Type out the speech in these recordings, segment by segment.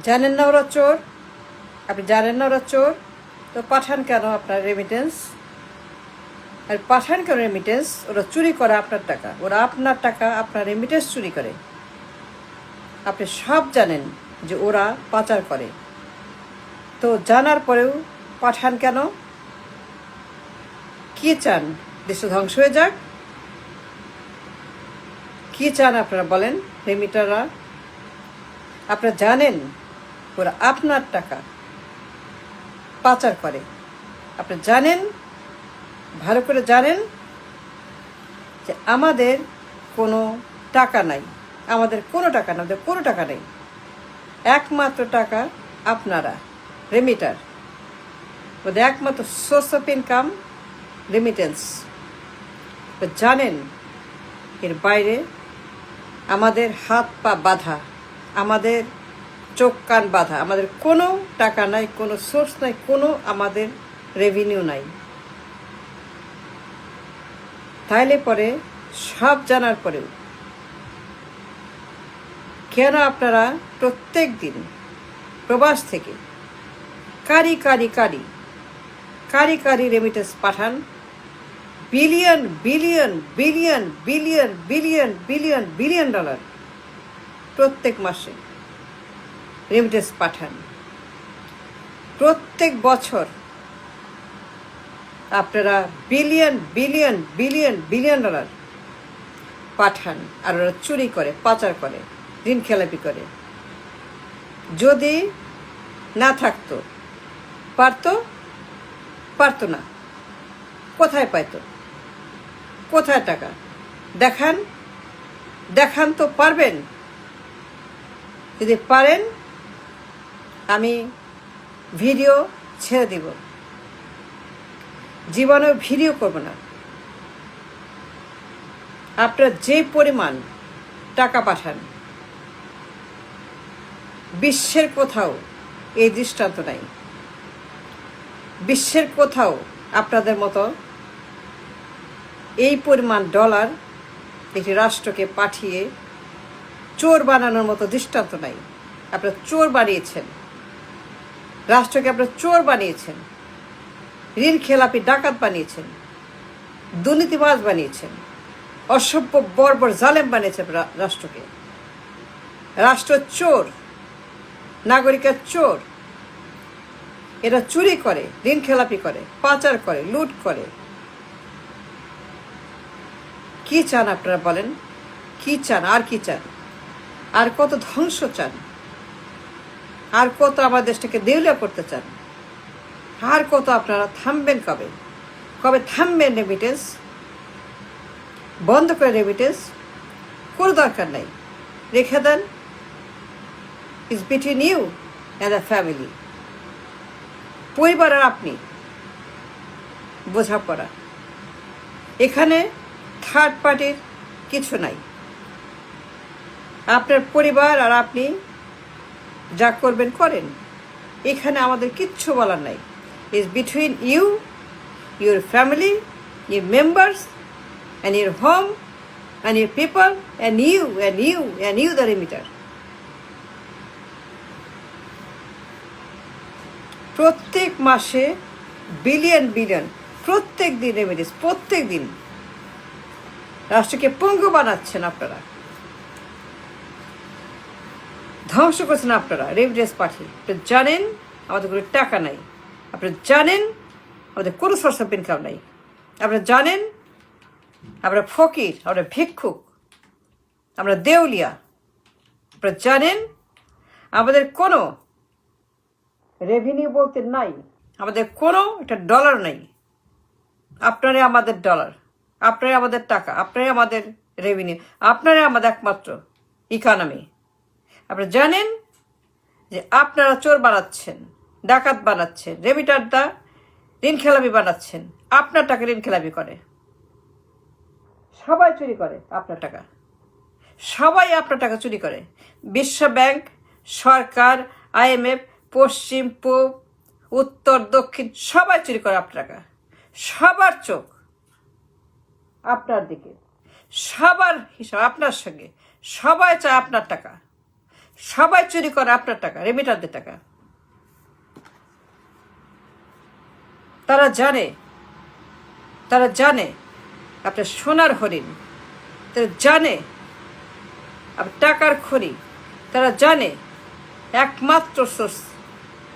জানেন না ওরা চোর? আপনি জানেন না ওরা চোর? তো পাঠান কেন আপনার রেমিটেন্স? আর পাঠান কেন রেমিটেন্স? ওরা চুরি করে আপনার টাকা, ওরা আপনার টাকা, আপনার রেমিটেন্স চুরি করে। আপনি সব জানেন যে ওরা পাচার করে, তো জানার পরেও পাঠান কেন? কি চান? দেশ ধ্বংস হয়ে যাক? কি চান আপনারা বলেন রেমিটাররা? আপনারা জানেন ওরা আপনার টাকা পাচার করে, আপনি জানেন, ভালো করে জানেন যে আমাদের কোনো টাকা নাই, আমাদের কোনো টাকা নেই, আমাদের কোনো টাকা নেই। একমাত্র টাকা আপনারা রেমিটার, ওদের একমাত্র সোর্স অফ ইনকাম রেমিটেন্স। জানেন এর বাইরে আমাদের হাত পা বাঁধা, আমাদের চোখ কান বাঁধা, আমাদের কোনো টাকা নাই, কোনো সোর্স নাই, কোনো আমাদের রেভিনিউ নাই। তাইলে পরে সব জানার পরেও কেন আপনারা প্রত্যেক দিন প্রবাস থেকে কারি কারি কারি কারি কারি রেমিটেন্স পাঠান? Billion billion billion billion billion billion billion dollar প্রত্যেক মাসে রেমিটেন্স পাঠান। প্রত্যেক বছর আপনারা billion billion billion billion dollar পাঠান, আর ওরা চুরি করে, পাচার করে, ঋণ খেলাপি করে। যদি না থাকতো, পারতো না। কোথায় পাইতো? কোথায় টাকা? দেখান তো, পারবেন? যদি পারেন আমি ভিডিও ছেড়ে দিব, জীবনেও ভিডিও করব না। আপনারা যে পরিমাণ টাকা পাঠান, বিশ্বের কোথাও এই দৃষ্টান্ত নাই। বিশ্বের কোথাও আপনাদের মতো এই পরিমাণ ডলার একটি রাষ্ট্রকে পাঠিয়ে চোর বানানোর মতো দৃষ্টান্ত নাই। আপনারা চোর বানিয়েছেন রাষ্ট্রকে, আপনারা চোর বানিয়েছেন, ঋণ খেলাপি ডাকাত বানিয়েছেন, দুর্নীতিবাজ বানিয়েছেন, অসভ্য বর্বর জালেম বানিয়েছেন রাষ্ট্রকে। রাষ্ট্র চোর, নাগরিকের চোর। এরা চুরি করে, ঋণ খেলাপি করে, পাচার করে, লুট করে। কি চান আপনারা বলেন? কি চান? আর কি চান? আর কত ধ্বংস চান? আর কত আমার দেশটাকে দেউলিয়া করতে চান? আর কত আপনারা থামবেন? কবে থামবেন? রেমিটেন্স বন্ধ করে রেমিটেন্স কোনো দরকার নাই, রেখে দেন। It's between you and the family. পরিবার আর আপনি বোঝাপড়া, এখানে থার্ড পার্টির কিছু নাই। আপনার পরিবার আর আপনি যা করবেন করেন, এখানে আমাদের কিচ্ছু বলার নাই। It's between you, your family, your members, and your home, and your people, and you the remitter. প্রত্যেক মাসে বিলিয়ন বিলিয়ন, প্রত্যেক দিন রেমিটেন্স, প্রত্যেক দিন রাষ্ট্রকে পঙ্গু বানাচ্ছেন আপনারা, ধ্বংস করছেন আপনারা রেমিটেন্স পাঠিয়ে। আপনারা জানেন আমাদের কোনো টাকা নাই, আপনারা জানেন আমাদের কোনো সোর্স অফ ইনকাম নাই, আপনারা জানেন আমরা ফকির, আমরা ভিক্ষুক, আমরা দেউলিয়া। আপনারা জানেন আমাদের কোনো রেভিনিউ বলতে নাই, আমাদের কোনো একটা ডলার নাই। আপনারাই আমাদের ডলার, আপনারাই আমাদের টাকা, আপনারাই আমাদের রেভিনিউ, আপনারাই আমাদের একমাত্র ইকোনমি। আপনারা জানেন যে আপনারা চোর বানাচ্ছেন, ডাকাত বানাচ্ছেন, রেমিটারদা ঋণ খেলাপি বানাচ্ছেন। আপনার টাকা ঋণ খেলাপি করে, সবাই চুরি করে আপনার টাকা, সবাই আপনার টাকা চুরি করে। বিশ্ব ব্যাংক, সরকার, IMF, পশ্চিম, পূব, উত্তর, দক্ষিণ, সবাই চুরি করে আপনার টাকা। সবার চোখ আপনার দিকে, সবার হিসাব আপনার সঙ্গে, সবাই চায় আপনার টাকা, সবাই চুরি করে আপনার টাকা, রেমিটারদের টাকা। তারা জানে আপনার সোনার হরিণ, তারা জানে আপনার টাকার খনি, তারা জানে একমাত্র সোর্স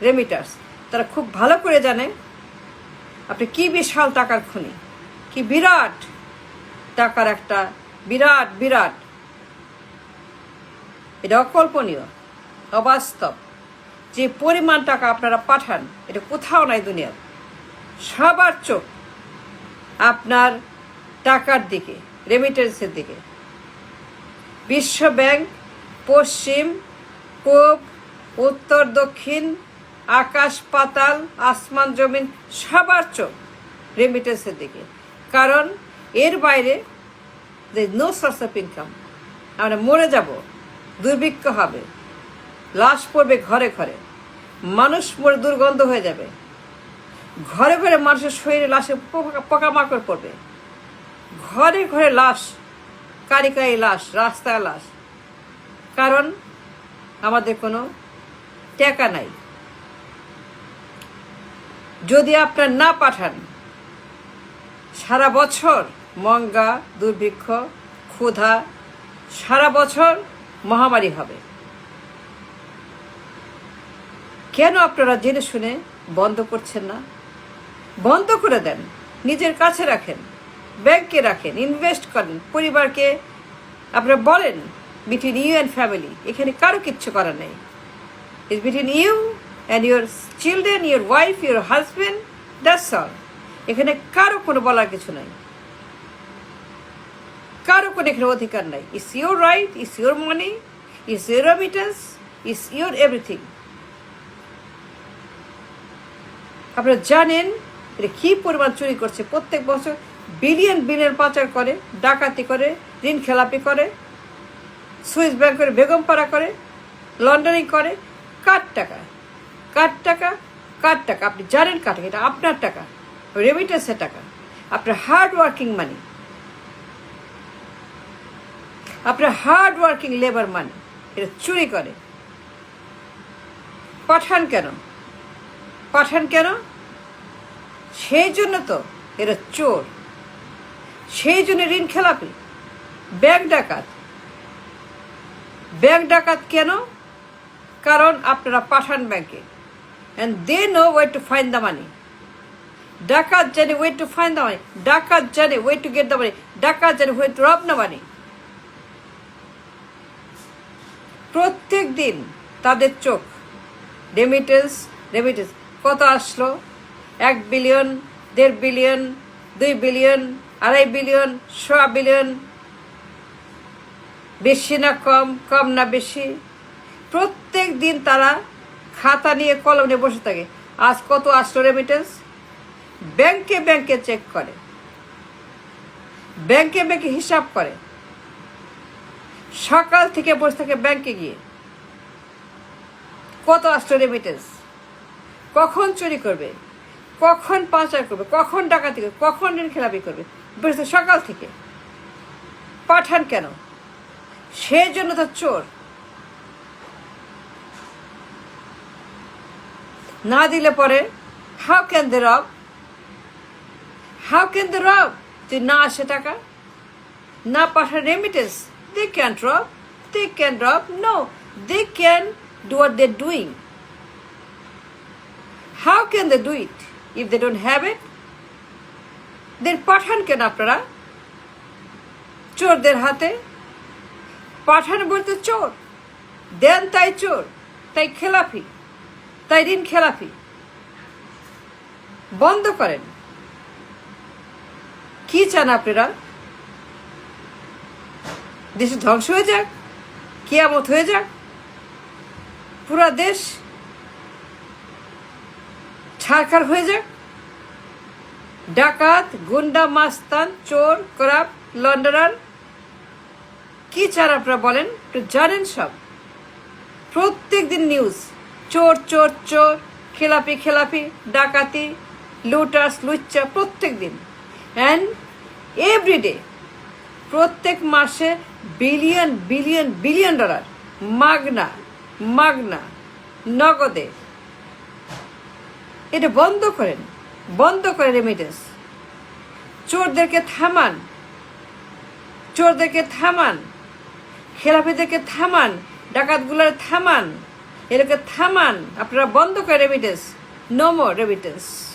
রেমিটার্স। তারা খুব ভালো করে জানে আপনি কি বিশাল টাকার খনি, কি বিরাট টাকার একটা বিরাট, এটা অকল্পনীয়, অবাস্তব। যে পরিমাণ টাকা আপনারা পাঠান এটা কোথাও নাই দুনিয়ার। সবার চোখ আপনার টাকার দিকে, রেমিটেন্সের দিকে। বিশ্ব ব্যাংক, পশ্চিম, পূব, উত্তর, দক্ষিণ, আকাশ পাতাল, আসমান জমিন, সবার চোখ রেমিটেন্সের দিকে। কারণ এর বাইরে নো সোর্স অফ ইনকাম। আমরা মরে যাব, দুর্ভিক্ষ হবে, লাশ পড়বে ঘরে ঘরে, মানুষ মরে দুর্গন্ধ হয়ে যাবে, ঘরে ঘরে মানুষের শরীরে লাশে পোকামাকড় পড়বে, ঘরে ঘরে লাশ, কারি লাশ, রাস্তায় লাশ। কারণ আমাদের কোনো টাকা নাই। যদি আপনার না পাঠান, সারা বছর মঙ্গা, দুর্ভিক্ষ, ক্ষুধা, সারা বছর মহামারী হবে। কেন আপনারা জেনে শুনে বন্ধ করছেন না? বন্ধ করে দেন, নিজের কাছে রাখেন, ব্যাংকে রাখেন, ইনভেস্ট করেন, পরিবারকে আপনারা বলেন বিটুইন ইউ অ্যান্ড ফ্যামিলি। এখানে কারো কিচ্ছু করার নেই। It's between you and your children, your wife, your husband, that's all. এখানে কারো কোনো বলার কিছু নাই, কারো কোনো এখানে অধিকার নাই। It's your right, it's your money, it's your remittance, it's your everything. আপনারা জানেন এটা কি পরিমাণ চুরি করছে। প্রত্যেক বছর বিলিয়ন পাচার করে, ডাকাতি করে, ঋণ খেলাপি করে, সুইস ব্যাংক করে, বেগমপাড়া করে, লন্ডারিং করে। কার টাকা? আপনি জানেন কার টাকা? এটা আপনার টাকা, রেমিটেন্সের টাকা, আপনার হার্ড ওয়ার্কিং মানি, আপনার হার্ড ওয়ার্কিং লেবার মানি। এটা চুরি করে। পাঠান কেন? সেই জন্য তো এরা চোর, সেই জন্য ঋণ খেলাপি, ব্যাংক ডাকাত। কেন? কারণ আপনারা পাঠান ব্যাংকে, and they know where to find the money. ডাকাত জানে where to find the money, ডাকাত জানে where to get the money, ডাকাত জানে where to rob the money. প্রত্যেক দিন তাদের চোখ রেমিটেন্স। কত আসলো? 1 billion, 1.5 billion, 2 billion, 2.5 billion, 1.5 billion. বেশি না কম না বেশি? প্রত্যেক দিন তারা খাতা নিয়ে কলম নিয়ে বসে থাকে। আজ কত আসলো রেমিটেন্স? ব্যাংকে চেক করে, ব্যাংকে হিসাব করে। সকাল থেকে বসে থাকে ব্যাংকে গিয়ে, কত আসলো রেমিটেন্স, কখন চুরি করবে, কখন পাচার করবে, কখন ডাকাতি করবে, কখন ঋণ খেলাপি করবে, বসে সকাল থেকে। পাঠান কেন? সেই জন্য তো চোর। না দিলে পরে হাউ ক্যান দে রব? যদি না আসে টাকা, না পাঠান remittance, they can't rob. No, they can do what they're doing. How can they do it if they don't have it? Then পাঠান কেন আপনারা চোরদের হাতে? পাঠান বলতে চোর, দেন তাই চোর, তাই খেলাপি, তাই ঋণ খেলাপি। বন্ধ করেন। কি চান আপনারা? দেশে ধ্বংস হয়ে যাক, কিয়ামত হয়ে যাক, পুরা দেশ ছারখার হয়ে যাক? ডাকাত, গুন্ডা, মাস্তান, চোর, করাপ, লন্ডারার, কি চান আপনারা বলেন? একটু জানেন সব। প্রত্যেক দিন নিউজ, চোর, খেলাপি, ডাকাতি, লুটার্স, লুচ্চা, প্রত্যেক দিন। অ্যান্ড এভরিডে, প্রত্যেক মাসে বিলিয়ন ডলার মাগনা মাগনা, নগদে। এটা বন্ধ করেন, বন্ধ করে রেমিটেন্স। চোরদেরকে থামান, চোরদেরকে থামান, খেলাপিদেরকে থামান, ডাকাতগুলোর থামান, এদেরকে থামান। আপনারা বন্ধ করে রেমিটেন্স। No more remittance.